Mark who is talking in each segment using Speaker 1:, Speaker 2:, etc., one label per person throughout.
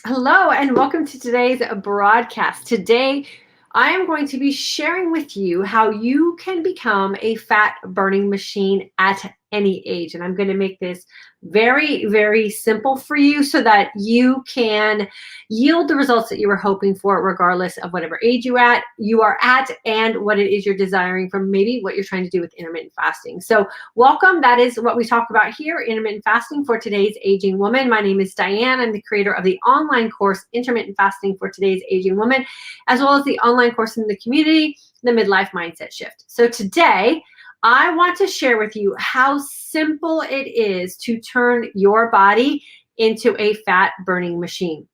Speaker 1: Hello and welcome to today's broadcast. Today, I am going to be sharing with you how you can become a fat burning machine at any age. And I'm going to make this very, very simple for you so that you can yield the results that you were hoping for, regardless of whatever age you are at and what it is you're desiring from maybe what you're trying to do with intermittent fasting. So welcome. That is what we talk about here, intermittent fasting for today's aging woman. My name is Diane. I'm the creator of the online course, Intermittent Fasting for Today's Aging Woman, as well as the online course in the community, the Midlife Mindset Shift. So today, I want to share with you how simple it is to turn your body into a fat burning machine.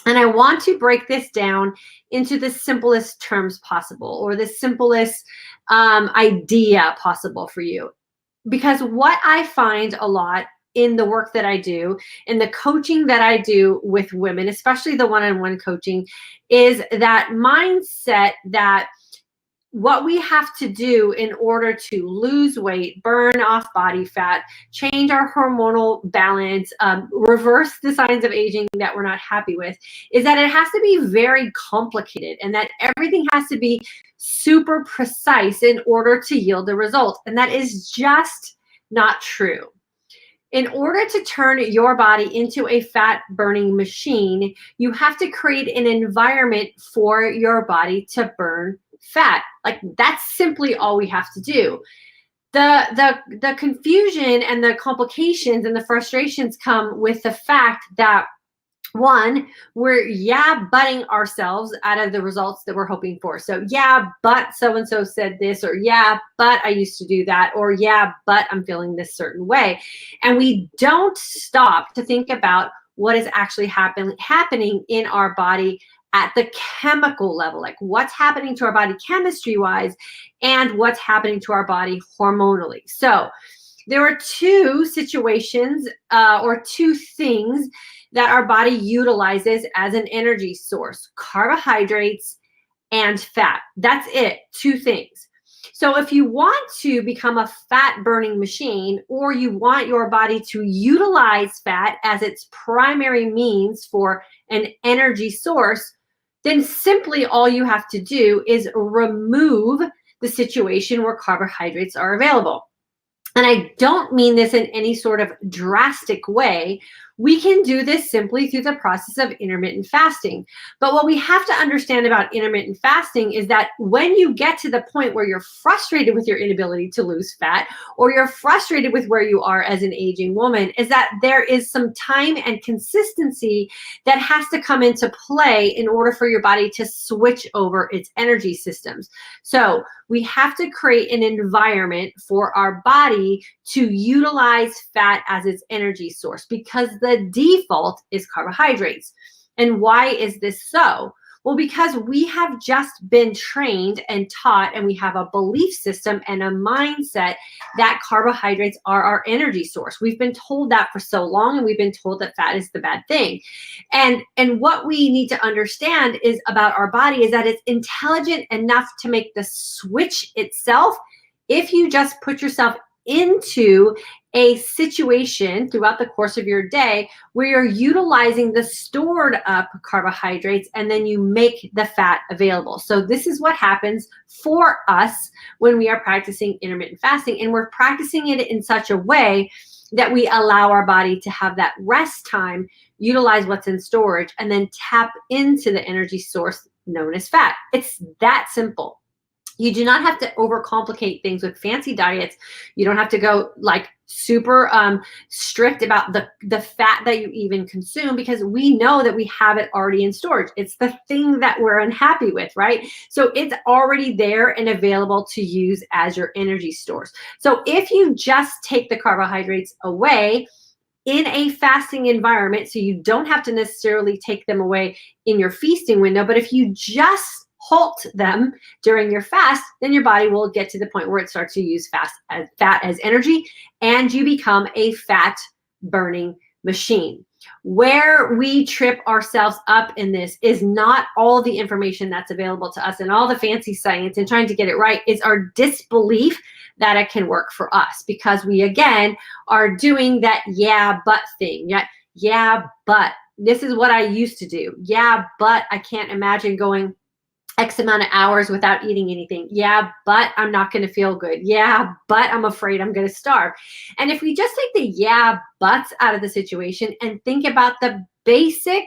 Speaker 1: And I want to break this down into the simplest terms possible, or the simplest idea possible for you. Because what I find a lot in the work that I do, in the coaching that I do with women, especially the one-on-one coaching, is that mindset that what we have to do in order to lose weight, burn off body fat, change our hormonal balance, reverse the signs of aging that we're not happy with, is that it has to be very complicated and that everything has to be super precise in order to yield the result. And that is just not true. In order to turn your body into a fat burning machine, you have to create an environment for your body to burn fat. Like, that's simply all we have to do. The confusion and the complications and the frustrations come with the fact that, one, we're butting ourselves out of the results that we're hoping for. So but so-and-so said this, or but I used to do that, or but I'm feeling this certain way. And we don't stop to think about what is actually happening in our body at the chemical level, like what's happening to our body chemistry-wise and what's happening to our body hormonally. So there are two situations or two things that our body utilizes as an energy source: carbohydrates and fat. That's it, two things. So if you want to become a fat burning machine, or you want your body to utilize fat as its primary means for an energy source, then simply all you have to do is remove the situation where carbohydrates are available. And I don't mean this in any sort of drastic way. We can do this simply through the process of intermittent fasting. But what we have to understand about intermittent fasting is that when you get to the point where you're frustrated with your inability to lose fat, or you're frustrated with where you are as an aging woman, is that there is some time and consistency that has to come into play in order for your body to switch over its energy systems. So we have to create an environment for our body to utilize fat as its energy source, because the default is carbohydrates. And why is this so? Well, because we have just been trained and taught, and we have a belief system and a mindset that carbohydrates are our energy source. We've been told that for so long, and we've been told that fat is the bad thing. And what we need to understand is about our body is that it's intelligent enough to make the switch itself if you just put yourself into a situation throughout the course of your day where you're utilizing the stored up carbohydrates and then you make the fat available. So this is what happens for us when we are practicing intermittent fasting, and we're practicing it in such a way that we allow our body to have that rest time, utilize what's in storage, and then tap into the energy source known as fat. It's that simple. You do not have to overcomplicate things with fancy diets. You don't have to go like super strict about the fat that you even consume, because we know that we have it already in storage. It's the thing that we're unhappy with, right? So it's already there and available to use as your energy source. So if you just take the carbohydrates away in a fasting environment, so you don't have to necessarily take them away in your feasting window, but if you just halt them during your fast, then your body will get to the point where it starts to use fat as energy, and you become a fat burning machine. Where we trip ourselves up in this is not all the information that's available to us and all the fancy science and trying to get it right. Is our disbelief that it can work for us, because we again are doing that but thing. Yeah, but this is what I used to do. Yeah, but I can't imagine going X amount of hours without eating anything. Yeah, but I'm not going to feel good. Yeah, but I'm afraid I'm going to starve. And if we just take the yeah, buts out of the situation and think about the basic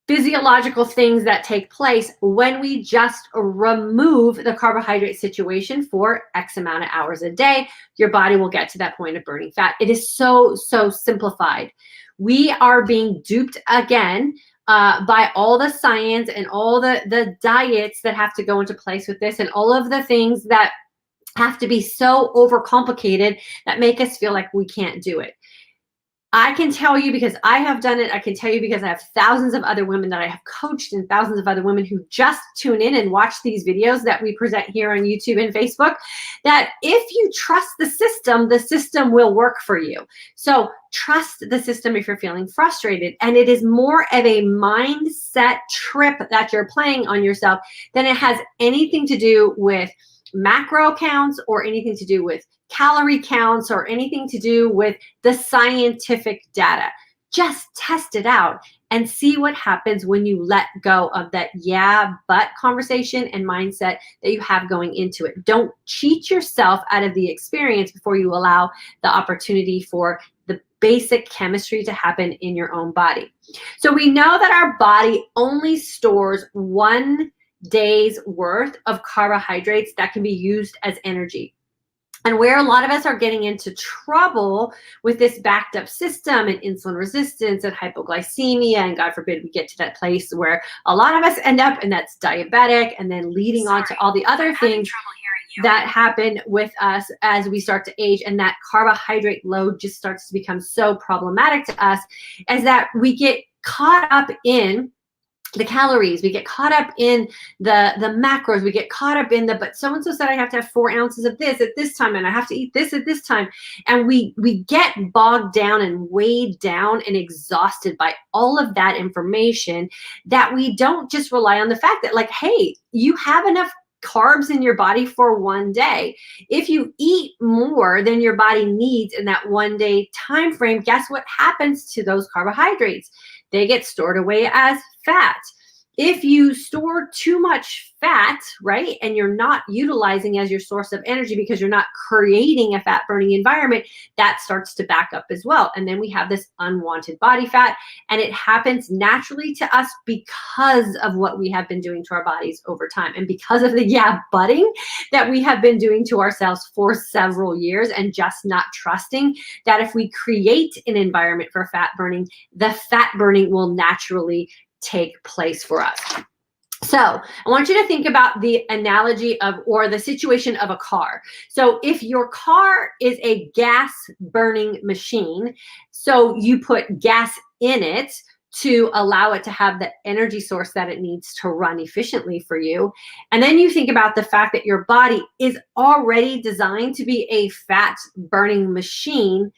Speaker 1: physiological things that take place when we just remove the carbohydrate situation for X amount of hours a day, your body will get to that point of burning fat. It is so, so simplified. We are being duped again by all the science and all the diets that have to go into place with this, and all of the things that have to be so overcomplicated that make us feel like we can't do it. I can tell you, because I have done it. I can tell you because I have thousands of other women that I have coached, and thousands of other women who just tune in and watch these videos that we present here on YouTube and Facebook, that if you trust the system will work for you. So trust the system if you're feeling frustrated. And it is more of a mindset trip that you're playing on yourself than it has anything to do with macro counts or anything to do with calorie counts or anything to do with the scientific data. Just test it out and see what happens when you let go of that yeah, but conversation and mindset that you have going into it. Don't cheat yourself out of the experience before you allow the opportunity for the basic chemistry to happen in your own body. So we know that our body only stores 1 day's worth of carbohydrates that can be used as energy. And where a lot of us are getting into trouble with this backed up system and insulin resistance and hypoglycemia, and God forbid we get to that place where a lot of us end up, and that's diabetic, and then leading on to all the other things that happen with us as we start to age, and that carbohydrate load just starts to become so problematic to us, is that we get caught up in the calories, we get caught up in the macros, we get caught up in the, but so-and-so said I have to have 4 ounces of this at this time, and I have to eat this at this time. And we get bogged down and weighed down and exhausted by all of that information, that we don't just rely on the fact that, like, hey, you have enough carbs in your body for 1 day. If you eat more than your body needs in that 1 day time frame, guess what happens to those carbohydrates? They get stored away as fat. If you store too much fat, right, and you're not utilizing as your source of energy because you're not creating a fat burning environment, that starts to back up as well. And then we have this unwanted body fat, and it happens naturally to us because of what we have been doing to our bodies over time, and because of the butting that we have been doing to ourselves for several years, and just not trusting that if we create an environment for fat burning, the fat burning will naturally take place for us. So I want you to think about the analogy of, or the situation of, a car. So if your car is a gas burning machine, so you put gas in it to allow it to have the energy source that it needs to run efficiently for you. And then you think about the fact that your body is already designed to be a fat burning machine.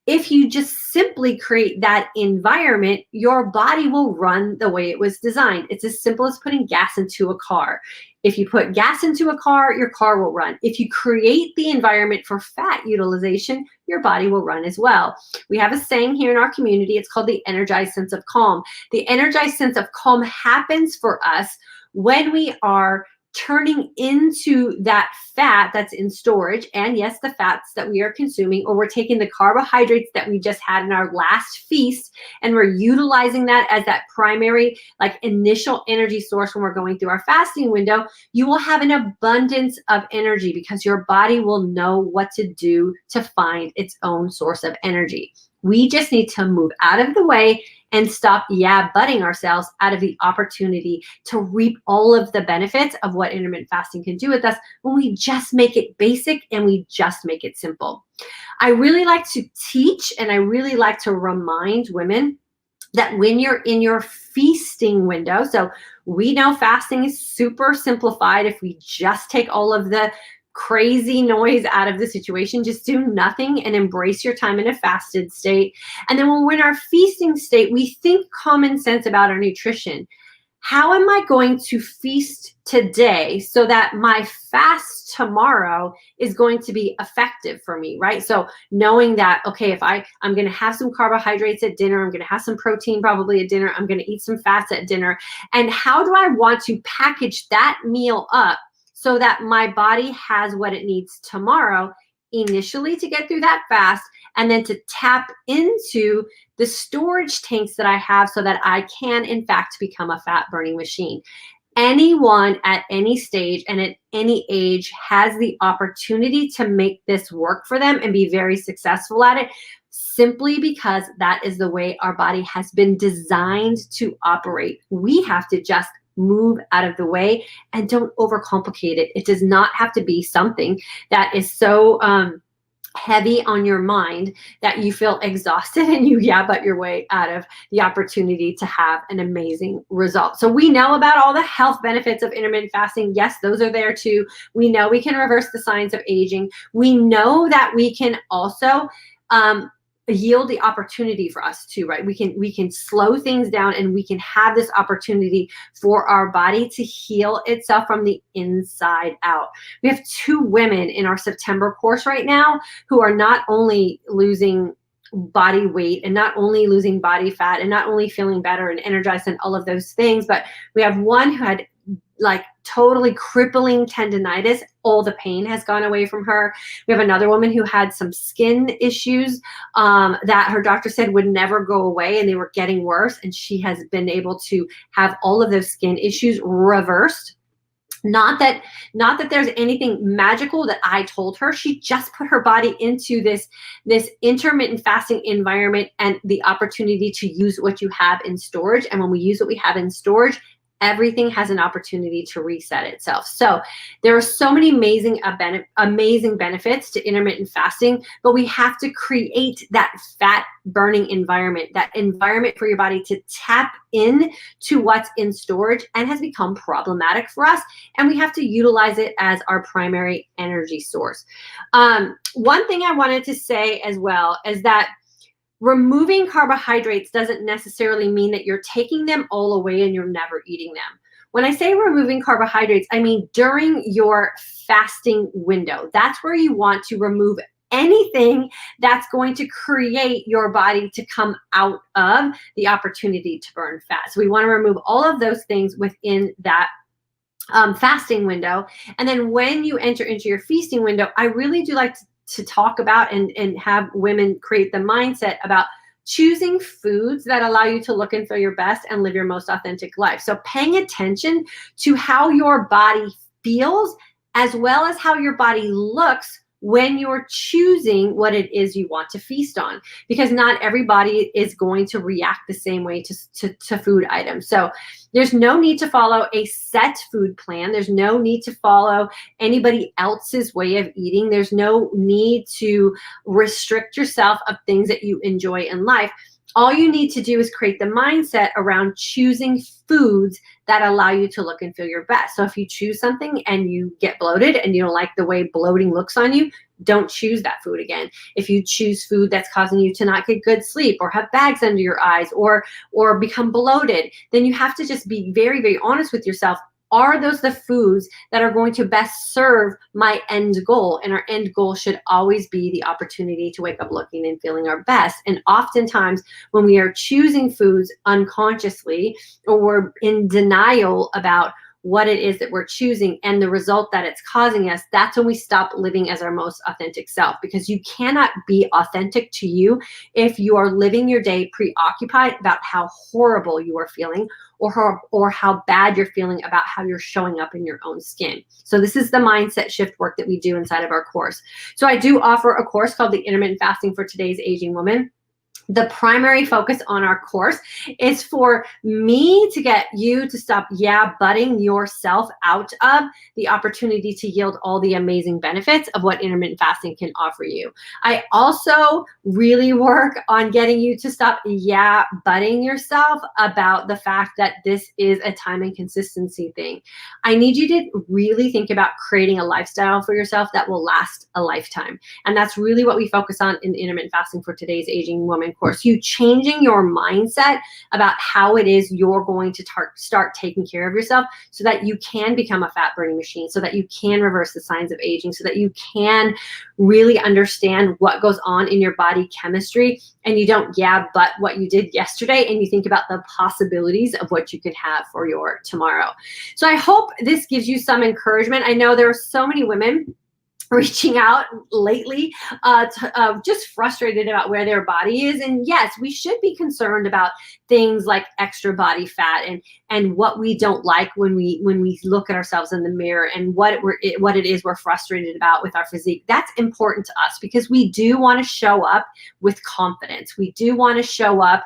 Speaker 1: If you just simply create that environment, your body will run the way it was designed. It's as simple as putting gas into a car. If you put gas into a car, your car will run. If you create the environment for fat utilization, your body will run as well. We have a saying here in our community. It's called the energized sense of calm. The energized sense of calm happens for us when we are turning into that fat that's in storage, and yes, the fats that we are consuming, or we're taking the carbohydrates that we just had in our last feast, and we're utilizing that as that primary, like, initial energy source when we're going through our fasting window. You will have an abundance of energy because your body will know what to do to find its own source of energy. We just need to move out of the way and stop butting ourselves out of the opportunity to reap all of the benefits of what intermittent fasting can do with us when we just make it basic and we just make it simple. I really like to teach, and I really like to remind women that when you're in your feasting window, so we know fasting is super simplified. If we just take all of the crazy noise out of the situation, just do nothing and embrace your time in a fasted state. And then when we're in our feasting state, we think common sense about our nutrition. how am I going to feast today so that my fast tomorrow is going to be effective for me, right? So knowing that, okay, if I'm going to have some carbohydrates at dinner, I'm going to have some protein probably at dinner, I'm going to eat some fats at dinner, and how do I want to package that meal up so that my body has what it needs tomorrow initially to get through that fast, and then to tap into the storage tanks that I have so that I can, in fact, become a fat burning machine. Anyone at any stage and at any age has the opportunity to make this work for them and be very successful at it, simply because that is the way our body has been designed to operate. We have to just move out of the way and don't overcomplicate it. It does not have to be something that is so heavy on your mind that you feel exhausted and you but your way out of the opportunity to have an amazing result. So we know about all the health benefits of intermittent fasting. Yes, those are there too. We know we can reverse the signs of aging. We know that we can also yield the opportunity for us too, right? We can slow things down, and we can have this opportunity for our body to heal itself from the inside out. We have 2 women in our September course right now who are not only losing body weight and not only losing body fat and not only feeling better and energized and all of those things, but we have one who had like totally crippling tendonitis. All the pain has gone away from her. We have another woman who had some skin issues that her doctor said would never go away, and they were getting worse. And she has been able to have all of those skin issues reversed. Not that there's anything magical that I told her. She just put her body into this intermittent fasting environment and the opportunity to use what you have in storage. And when we use what we have in storage, everything has an opportunity to reset itself. So there are so many amazing benefits to intermittent fasting, but we have to create that fat burning environment, that environment for your body to tap in to what's in storage and has become problematic for us. And we have to utilize it as our primary energy source. One thing I wanted to say as well is that removing carbohydrates doesn't necessarily mean that you're taking them all away and you're never eating them. When I say removing carbohydrates, I mean during your fasting window. That's where you want to remove anything that's going to create your body to come out of the opportunity to burn fat. So we want to remove all of those things within that fasting window. And then when you enter into your feasting window, I really do like to talk about and have women create the mindset about choosing foods that allow you to look and feel your best and live your most authentic life. So paying attention to how your body feels as well as how your body looks when you're choosing what it is you want to feast on, because not everybody is going to react the same way to food items. So there's no need to follow a set food plan. There's no need to follow anybody else's way of eating. There's no need to restrict yourself of things that you enjoy in life. All you need to do is create the mindset around choosing foods that allow you to look and feel your best. So if you choose something and you get bloated and you don't like the way bloating looks on you, don't choose that food again. If you choose food that's causing you to not get good sleep or have bags under your eyes or become bloated, then you have to just be very, very honest with yourself. Are those the foods that are going to best serve my end goal? And our end goal should always be the opportunity to wake up looking and feeling our best. And oftentimes when we are choosing foods unconsciously, or we're in denial about what it is that we're choosing and the result that it's causing us, that's when we stop living as our most authentic self, because you cannot be authentic to you if you are living your day preoccupied about how horrible you are feeling or how bad you're feeling about how you're showing up in your own skin. So this is the mindset shift work that we do inside of our course. So I do offer a course called the Intermittent Fasting for Today's Aging Woman. The primary focus on our course is for me to get you to stop butting yourself out of the opportunity to yield all the amazing benefits of what intermittent fasting can offer you. I also really work on getting you to stop butting yourself about the fact that this is a time and consistency thing. I need you to really think about creating a lifestyle for yourself that will last a lifetime. And that's really what we focus on in the Intermittent Fasting for Today's Aging Woman Women course. You changing your mindset about how it is you're going to start taking care of yourself so that you can become a fat burning machine, so that you can reverse the signs of aging, so that you can really understand what goes on in your body chemistry, and you don't but what you did yesterday, and you think about the possibilities of what you could have for your tomorrow. So I hope this gives you some encouragement. I know there are so many women reaching out lately, just frustrated about where their body is. And yes, we should be concerned about things like extra body fat and what we don't like when we look at ourselves in the mirror, and what it is we're frustrated about with our physique. That's important to us because we do want to show up with confidence. We do want to show up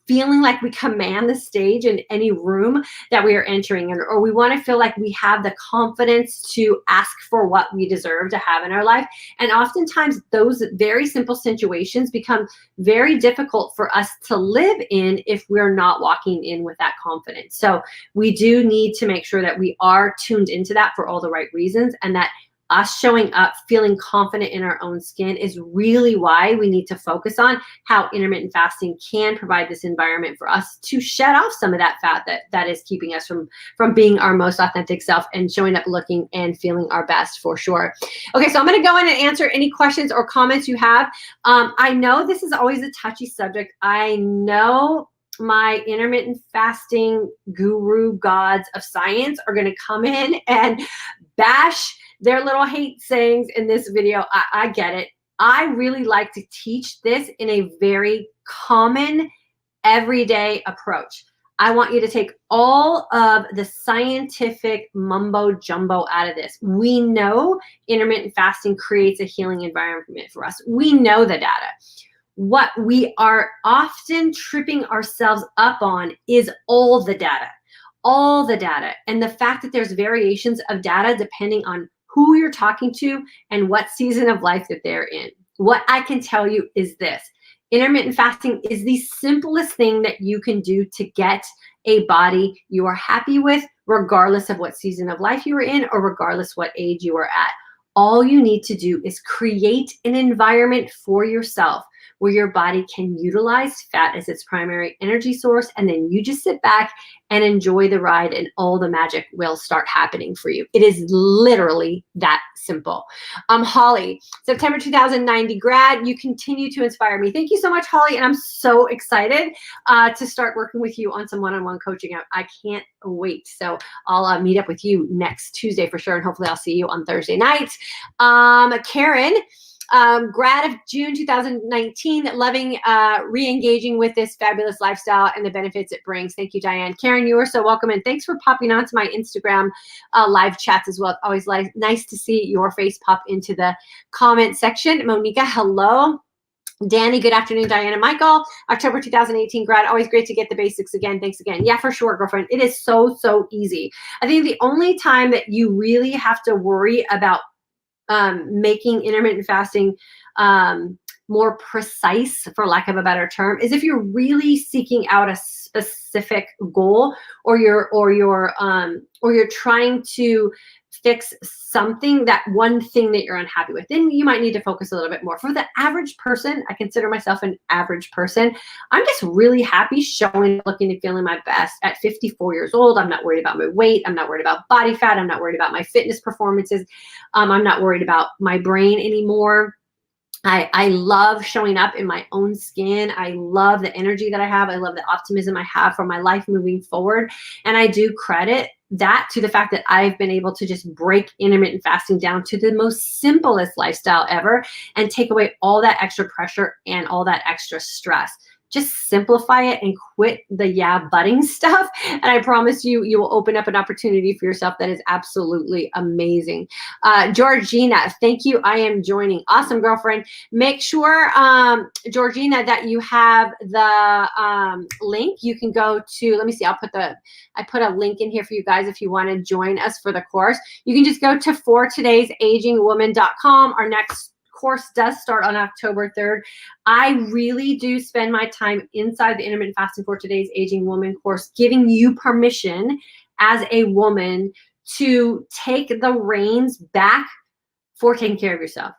Speaker 1: feeling like we command the stage in any room that we are entering, or we want to feel like we have the confidence to ask for what we deserve to have in our life. And oftentimes those very simple situations become very difficult for us to live in if we're not walking in with that confidence. So we do need to make sure that we are tuned into that for all the right reasons, and that us showing up feeling confident in our own skin is really why we need to focus on how intermittent fasting can provide this environment for us to shed off some of that fat that is keeping us from being our most authentic self and showing up looking and feeling our best, for sure. Okay, so I'm going to go in and answer any questions or comments you have. I know this is always a touchy subject. I know my intermittent fasting guru gods of science are going to come in and bash their little hate sayings in this video. I get it. I really like to teach this in a very common, everyday approach. I want you to take all of the scientific mumbo jumbo out of this. We know intermittent fasting creates a healing environment for us. We know the data. What we are often tripping ourselves up on is all the data. All the data, and the fact that there's variations of data depending on who you're talking to and what season of life that they're in. What I can tell you is this: intermittent fasting is the simplest thing that you can do to get a body you are happy with, regardless of what season of life you are in or regardless what age you are at. All you need to do is create an environment for yourself where your body can utilize fat as its primary energy source, and then you just sit back and enjoy the ride, and all the magic will start happening for you. It is literally that simple. Holly, September 2090 grad, you continue to inspire me. Thank you so much, Holly, and I'm so excited to start working with you on some one-on-one coaching. I can't wait. So I'll meet up with you next Tuesday for sure, and hopefully I'll see you on Thursday night. Karen, grad of June 2019, loving re-engaging with this fabulous lifestyle and the benefits it brings. Thank you, Diane. Karen, you are so welcome, and thanks for popping onto my Instagram live chats as well. It's always nice to see your face pop into the comment section. Monica, hello. Danny, good afternoon. Diana, Michael, October 2018 grad. Always great to get the basics again. Thanks again. Yeah, for sure, girlfriend. It is so, so easy. I think the only time that you really have to worry about making intermittent fasting more precise, for lack of a better term, is if you're really seeking out a specific goal, or you're trying to fix something, that one thing that you're unhappy with, then you might need to focus a little bit more. For the average person, I consider myself an average person. I'm just really happy showing, looking, and feeling my best at 54 years old. I'm not worried about my weight. I'm not worried about body fat. I'm not worried about my fitness performances. I'm not worried about my brain anymore. I love showing up in my own skin. I love the energy that I have. I love the optimism I have for my life moving forward. And I do credit that to the fact that I've been able to just break intermittent fasting down to the most simplest lifestyle ever and take away all that extra pressure and all that extra stress. Just simplify it and quit the butting stuff. And I promise you, you will open up an opportunity for yourself that is absolutely amazing. Georgina, thank you. I am joining. Awesome, girlfriend. Make sure, Georgina, that you have the link. You can go to, let me see, I put a link in here for you guys if you want to join us for the course. You can just go to fortodaysagingwoman.com. Our next course does start on October 3rd. I really do spend my time inside the Intermittent Fasting for Today's Aging Woman course, giving you permission as a woman to take the reins back for taking care of yourself.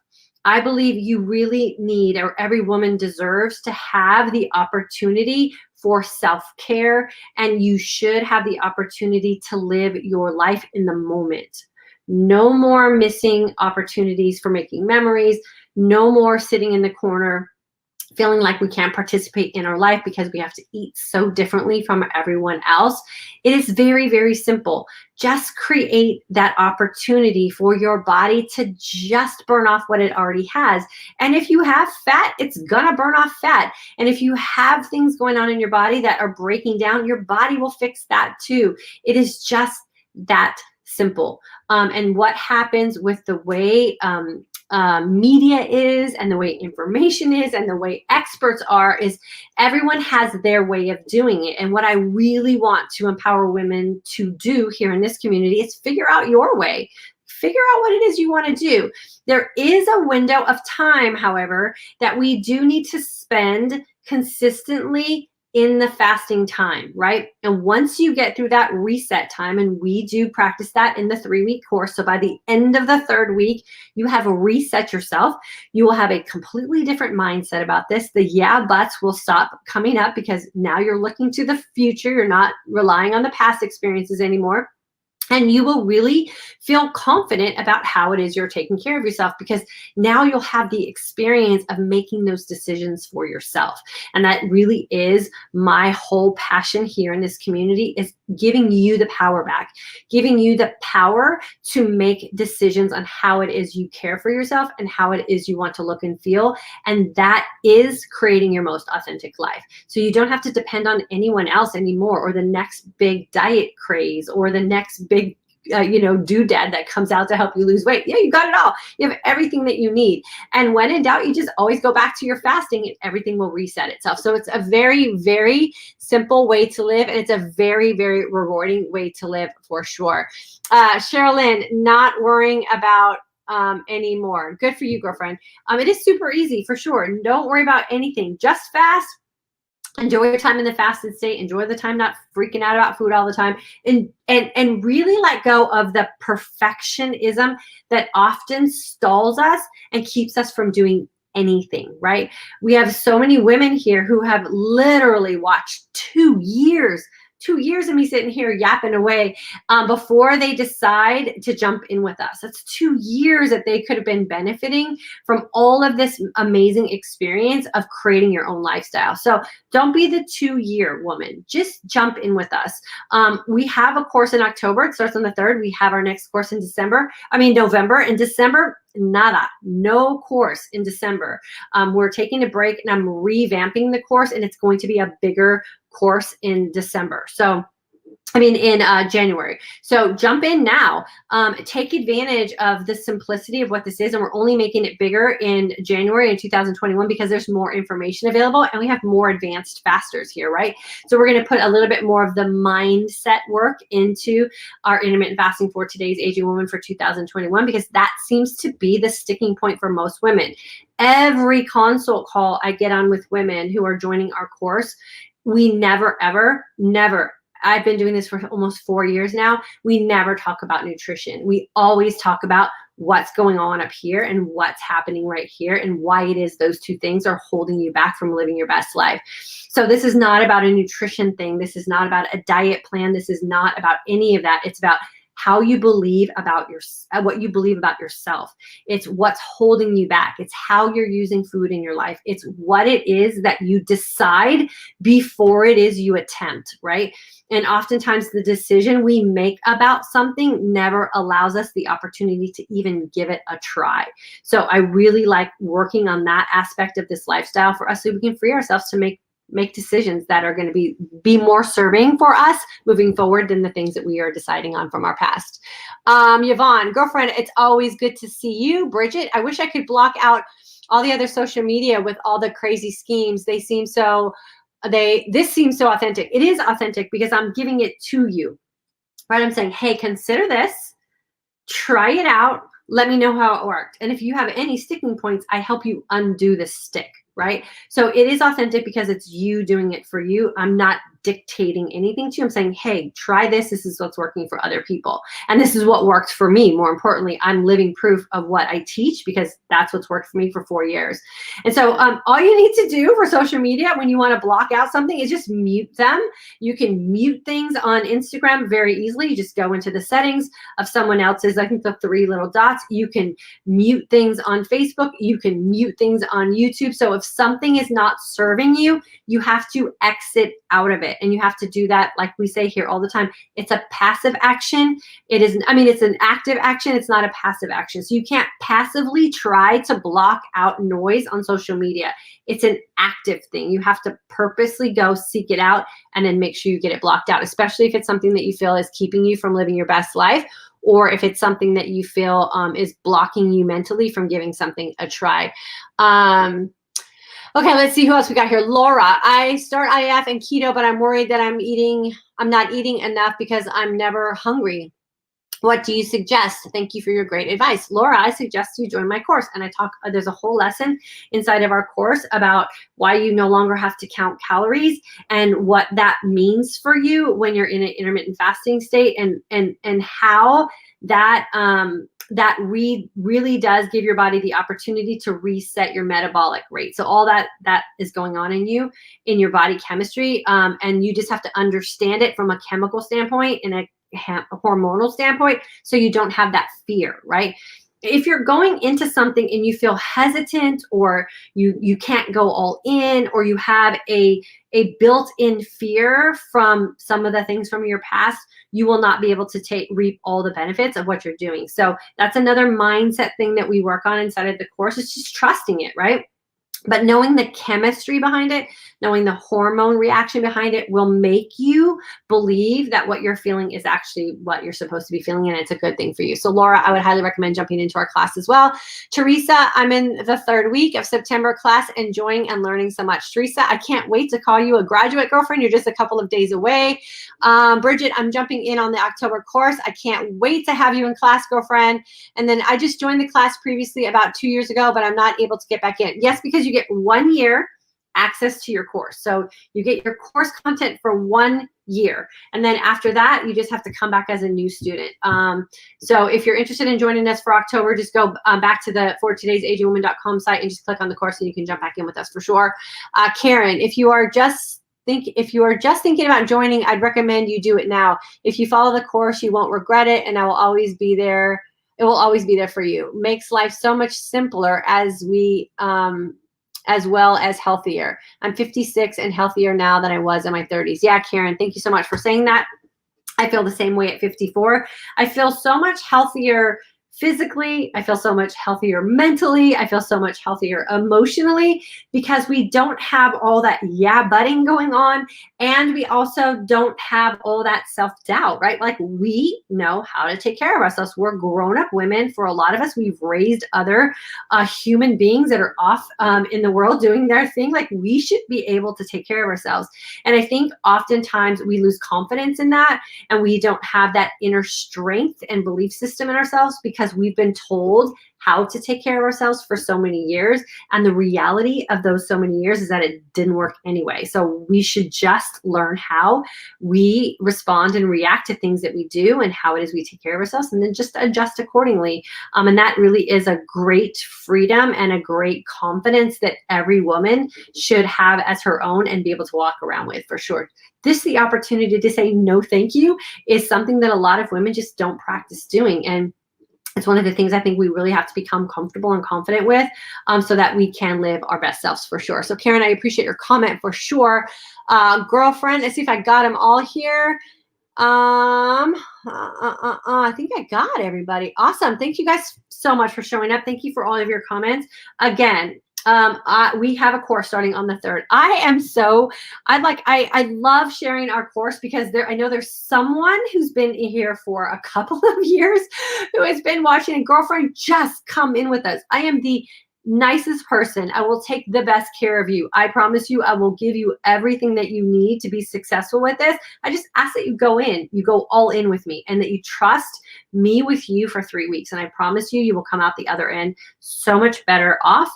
Speaker 1: I believe you really need, or every woman deserves, to have the opportunity for self-care, and you should have the opportunity to live your life in the moment. No more missing opportunities for making memories. No more sitting in the corner feeling like we can't participate in our life because we have to eat so differently from everyone else. It is very, very simple. Just create that opportunity for your body to just burn off what it already has. And if you have fat, it's gonna burn off fat. And if you have things going on in your body that are breaking down, your body will fix that too. It is just that simple. And what happens with the way media is, and the way information is, and the way experts are, is everyone has their way of doing it. And what I really want to empower women to do here in this community is figure out your way. Figure out what it is you want to do. There is a window of time, however, that we do need to spend consistently in the fasting time, right? And once you get through that reset time, and we do practice that in the 3-week course, so by the end of the 3rd week, you have reset yourself. You will have a completely different mindset about this. The yeah buts will stop coming up because now you're looking to the future. You're not relying on the past experiences anymore. And you will really feel confident about how it is you're taking care of yourself, because now you'll have the experience of making those decisions for yourself. And that really is my whole passion here in this community, is giving you the power back, giving you the power to make decisions on how it is you care for yourself and how it is you want to look and feel. And that is creating your most authentic life. So you don't have to depend on anyone else anymore, or the next big diet craze, or the next big doodad that comes out to help you lose weight. Yeah, you got it all. You have everything that you need. And when in doubt, you just always go back to your fasting and everything will reset itself. So it's a very, very simple way to live. And it's a very, very rewarding way to live for sure. Sherilyn, not worrying about anymore. Good for you, girlfriend. It is super easy for sure. Don't worry about anything. Just fast. Enjoy your time in the fasted state. Enjoy the time not freaking out about food all the time, and really let go of the perfectionism that often stalls us and keeps us from doing anything, right? We have so many women here who have literally watched 2 years of me sitting here yapping away before they decide to jump in with us. That's 2 years that they could have been benefiting from all of this amazing experience of creating your own lifestyle. So don't be the 2-year woman. Just jump in with us. We have a course in October. It starts on the 3rd. We have our next course in November. In December, nada, no course in December. We're taking a break, and I'm revamping the course, and it's going to be a bigger course in December. In January. So jump in now. Take advantage of the simplicity of what this is. And we're only making it bigger in January in 2021 because there's more information available and we have more advanced fasters here, right? So we're going to put a little bit more of the mindset work into our intermittent fasting for today's aging woman for 2021, because that seems to be the sticking point for most women. Every consult call I get on with women who are joining our course, we never, I've been doing this for almost 4 years now. We never talk about nutrition. We always talk about what's going on up here and what's happening right here, and why it is those two things are holding you back from living your best life. So this is not about a nutrition thing. This is not about a diet plan. This is not about any of that. It's about how you believe about what you believe about yourself. It's what's holding you back. It's how you're using food in your life. It's what it is that you decide before it is you attempt, right? And oftentimes the decision we make about something never allows us the opportunity to even give it a try. So I really like working on that aspect of this lifestyle for us, so we can free ourselves to make decisions that are going to be more serving for us moving forward than the things that we are deciding on from our past. Yvonne, girlfriend, it's always good to see you. Bridget, I wish I could block out all the other social media with all the crazy schemes. This seems so authentic. It is authentic because I'm giving it to you, right? I'm saying, hey, consider this, try it out. Let me know how it worked. And if you have any sticking points, I help you undo the stick, right? So it is authentic because it's you doing it for you. I'm not dictating anything to you. I'm saying, hey, try this. This is what's working for other people. And this is what worked for me. More importantly, I'm living proof of what I teach because that's what's worked for me for 4 years. And so all you need to do for social media when you want to block out something is just mute them. You can mute things on Instagram very easily. You just go into the settings of someone else's, I think the 3 little dots. You can mute things on Facebook. You can mute things on YouTube. So if something is not serving you, you have to exit out of it. And you have to do that, like we say here all the time. It's a passive action. It isn't, I mean, it's an active action. It's not a passive action. So you can't passively try to block out noise on social media. It's an active thing. You have to purposely go seek it out and then make sure you get it blocked out, especially if it's something that you feel is keeping you from living your best life, or if it's something that you feel is blocking you mentally from giving something a try. Okay, let's see who else we got here. Laura, I start IF and keto, but I'm worried that I'm not eating enough because I'm never hungry. What do you suggest? Thank you for your great advice. Laura, I suggest you join my course. And I talk, there's a whole lesson inside of our course about why you no longer have to count calories and what that means for you when you're in an intermittent fasting state, and how that that really does give your body the opportunity to reset your metabolic rate. So all that is going on in you, in your body chemistry, and you just have to understand it from a chemical standpoint and a hormonal standpoint, so you don't have that fear, right? If you're going into something and you feel hesitant, or you can't go all in, or you have a built-in fear from some of the things from your past, you will not be able to reap all the benefits of what you're doing. So that's another mindset thing that we work on inside of the course. It's just trusting it, right? But knowing the chemistry behind it, knowing the hormone reaction behind it will make you believe that what you're feeling is actually what you're supposed to be feeling, and it's a good thing for you. So Laura, I would highly recommend jumping into our class as well. Teresa, I'm in the 3rd week of September class, enjoying and learning so much. Teresa, I can't wait to call you a graduate girlfriend. You're just a couple of days away. Bridget, I'm jumping in on the October course. I can't wait to have you in class, girlfriend. And then I just joined the class previously about 2 years ago, but I'm not able to get back in. Yes, because you get 1 year access to your course. So you get your course content for 1 year. And then after that, you just have to come back as a new student. So if you're interested in joining us for October, just go back to the fortodaysagewoman.com site and just click on the course, and you can jump back in with us for sure. Karen, if you are just thinking about joining, I'd recommend you do it now. If you follow the course, you won't regret it, and I will always be there. It will always be there for you. Makes life so much simpler as well as healthier. I'm 56 and healthier now than I was in my 30s. Yeah, Karen, thank you so much for saying that. I feel the same way at 54. I feel so much healthier physically. I feel so much healthier mentally. I feel so much healthier emotionally, because we don't have all that butting going on, and we also don't have all that self-doubt, right? Like, we know how to take care of ourselves. We're grown-up women. For a lot of us, we've raised other human beings that are off in the world doing their thing. Like, we should be able to take care of ourselves. And I think oftentimes we lose confidence in that, and we don't have that inner strength and belief system in ourselves, because we've been told how to take care of ourselves for so many years. And the reality of those so many years is that it didn't work anyway. So we should just learn how we respond and react to things that we do, and how it is we take care of ourselves, and then just adjust accordingly. And that really is a great freedom and a great confidence that every woman should have as her own and be able to walk around with, for sure. The opportunity to say no thank you is something that a lot of women just don't practice doing. And it's one of the things I think we really have to become comfortable and confident with, so that we can live our best selves, for sure. So Karen, I appreciate your comment for sure. Girlfriend, let's see if I got them all here. I think I got everybody. Awesome. Thank you guys so much for showing up. Thank you for all of your comments. Again, we have a course starting on the 3rd. I love sharing our course, because I know there's someone who's been here for a couple of years who has been watching, and girlfriend, just come in with us. I am the nicest person. I will take the best care of you. I promise you, I will give you everything that you need to be successful with this. I just ask that you go all in with me, and that you trust me with you for 3 weeks. And I promise you, you will come out the other end so much better off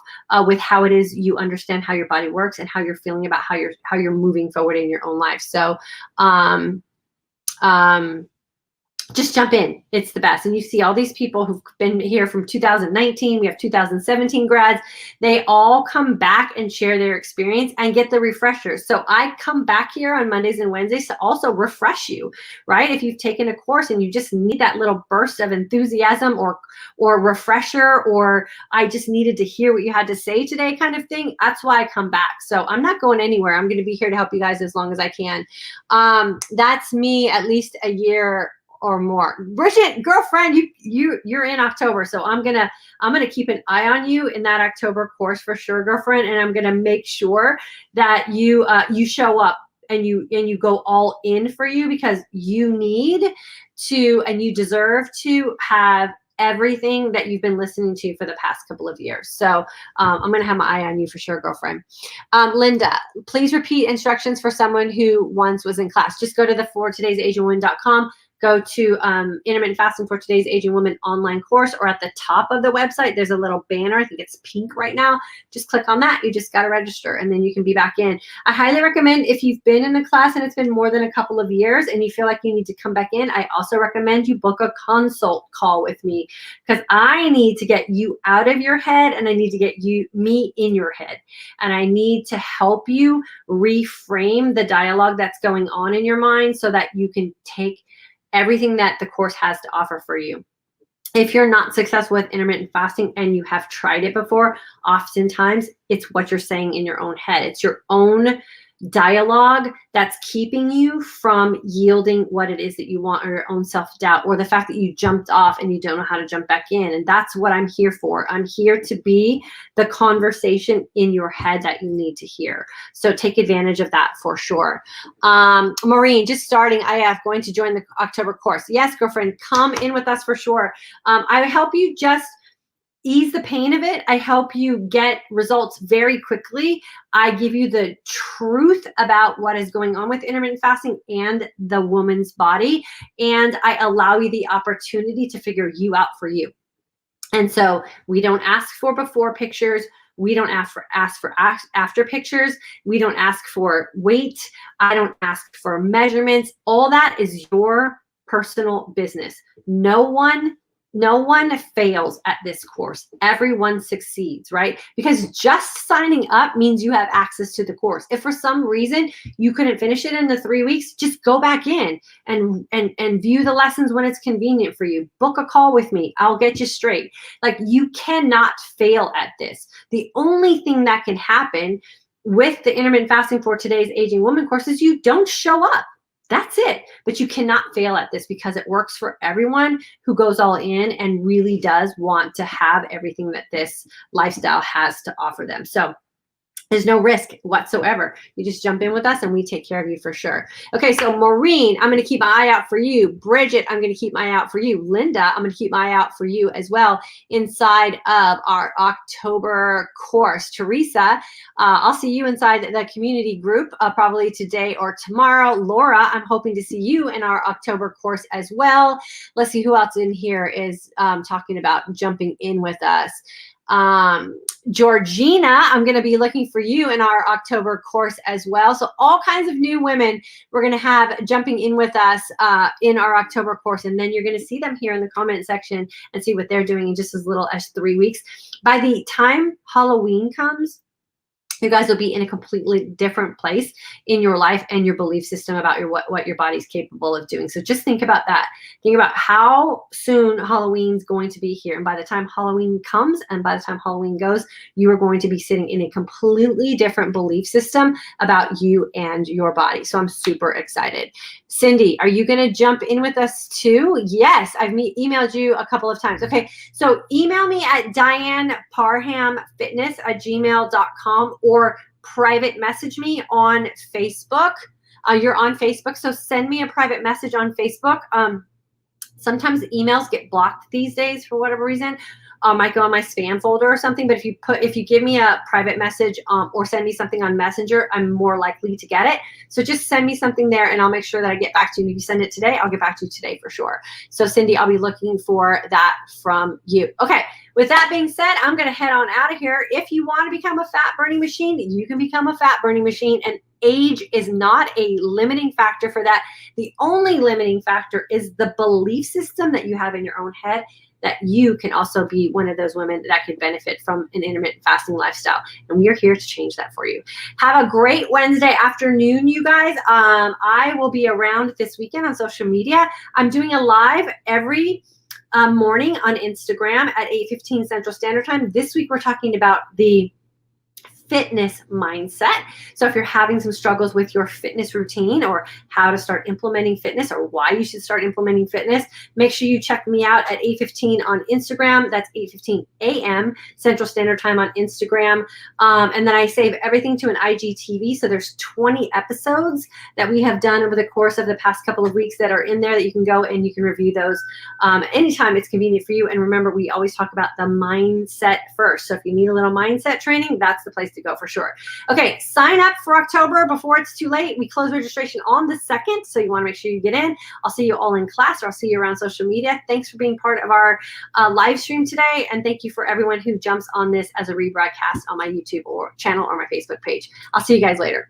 Speaker 1: with how it is you understand how your body works and how you're feeling about how you're moving forward in your own life. So, just jump in. It's the best. And you see all these people who've been here from 2019. We have 2017 grads. They all come back and share their experience and get the refreshers. So I come back here on Mondays and Wednesdays to also refresh you, right? If you've taken a course and you just need that little burst of enthusiasm or refresher, or I just needed to hear what you had to say today kind of thing, that's why I come back. So I'm not going anywhere. I'm going to be here to help you guys as long as I can. That's me at least a year or more. Bridget, girlfriend, you're in October, so I'm gonna keep an eye on you in that October course for sure, girlfriend, and I'm gonna make sure that you show up and you go all in for you, because you need to and you deserve to have everything that you've been listening to for the past couple of years. So I'm going to have my eye on you for sure, girlfriend. Linda, please repeat instructions for someone who once was in class. Just go to the fortoday'sagingwoman.com. Go to Intermittent Fasting for Today's Aging Woman online course, or at the top of the website, there's a little banner. I think it's pink right now. Just click on that. You just got to register, and then you can be back in. I highly recommend, if you've been in a class and it's been more than a couple of years and you feel like you need to come back in, I also recommend you book a consult call with me, because I need to get you out of your head and I need to get me in your head. And I need to help you reframe the dialogue that's going on in your mind so that you can take everything that the course has to offer for you. If you're not successful with intermittent fasting and you have tried it before, oftentimes it's what you're saying in your own head. It's your own dialogue that's keeping you from yielding what it is that you want, or your own self-doubt, or the fact that you jumped off and you don't know how to jump back in. And that's what I'm here for. I'm here to be the conversation in your head that you need to hear. So take advantage of that for sure. Maureen, just starting IF, going to join the October course. Yes, girlfriend, come in with us for sure. I help you just ease the pain of it. I help you get results very quickly. I give you the truth about what is going on with intermittent fasting and the woman's body. And I allow you the opportunity to figure you out for you. And so we don't ask for before pictures. We don't ask for after pictures. We don't ask for weight. I don't ask for measurements. All that is your personal business. No one fails at this course. Everyone succeeds, right? Because just signing up means you have access to the course. If for some reason you couldn't finish it in the 3 weeks, just go back in and view the lessons when it's convenient for you. Book a call with me. I'll get you straight. Like, you cannot fail at this. The only thing that can happen with the Intermittent Fasting for Today's Aging Woman course is you don't show up. That's it. But you cannot fail at this, because it works for everyone who goes all in and really does want to have everything that this lifestyle has to offer them. So there's no risk whatsoever. You just jump in with us and we take care of you for sure. Okay, so Maureen, I'm going to keep my eye out for you. Bridget, I'm going to keep my eye out for you. Linda, I'm going to keep my eye out for you as well inside of our October course. Teresa, I'll see you inside the community group probably today or tomorrow. Laura, I'm hoping to see you in our October course as well. Let's see who else in here is talking about jumping in with us. Georgina, I'm going to be looking for you in our October course as well. So all kinds of new women we're going to have jumping in with us in our October course. And then you're going to see them here in the comment section and see what they're doing in just as little as 3 weeks. By the time Halloween comes, you guys will be in a completely different place in your life and your belief system about what your body's capable of doing. So just think about that. Think about how soon Halloween's going to be here. And by the time Halloween comes and by the time Halloween goes, you are going to be sitting in a completely different belief system about you and your body. So I'm super excited. Cindy, are you going to jump in with us too? Yes, I've emailed you a couple of times. Okay, so email me at dianeparhamfitness@gmail.com or private message me on Facebook. You're on Facebook, so send me a private message on Facebook. Sometimes emails get blocked these days for whatever reason. might go on my spam folder or something, but if you give me a private message or send me something on Messenger, I'm more likely to get it. So just send me something there and I'll make sure that I get back to you. And if you send it today, I'll get back to you today for sure. So Cindy, I'll be looking for that from you. Okay, with that being said, I'm gonna head on out of here. If you want to become a fat burning machine, you can become a fat burning machine, and age is not a limiting factor for that. The only limiting factor is the belief system that you have in your own head that you can also be one of those women that could benefit from an intermittent fasting lifestyle. And we are here to change that for you. Have a great Wednesday afternoon, you guys. I will be around this weekend on social media. I'm doing a live every morning on Instagram at 8:15 Central Standard Time. This week, we're talking about the fitness mindset. So if you're having some struggles with your fitness routine or how to start implementing fitness or why you should start implementing fitness, make sure you check me out at 8:15 on Instagram. That's 8:15 a.m. Central Standard Time on Instagram. And then I save everything to an IGTV. So there's 20 episodes that we have done over the course of the past couple of weeks that are in there that you can go and you can review those anytime it's convenient for you. And remember, we always talk about the mindset first. So if you need a little mindset training, that's the place to go for sure. Okay, sign up for October before it's too late. We close registration on the 2nd, so you want to make sure you get in. I'll see you all in class, or I'll see you around social media. Thanks for being part of our live stream today, and thank you for everyone who jumps on this as a rebroadcast on my YouTube or channel or my Facebook page. I'll see you guys later.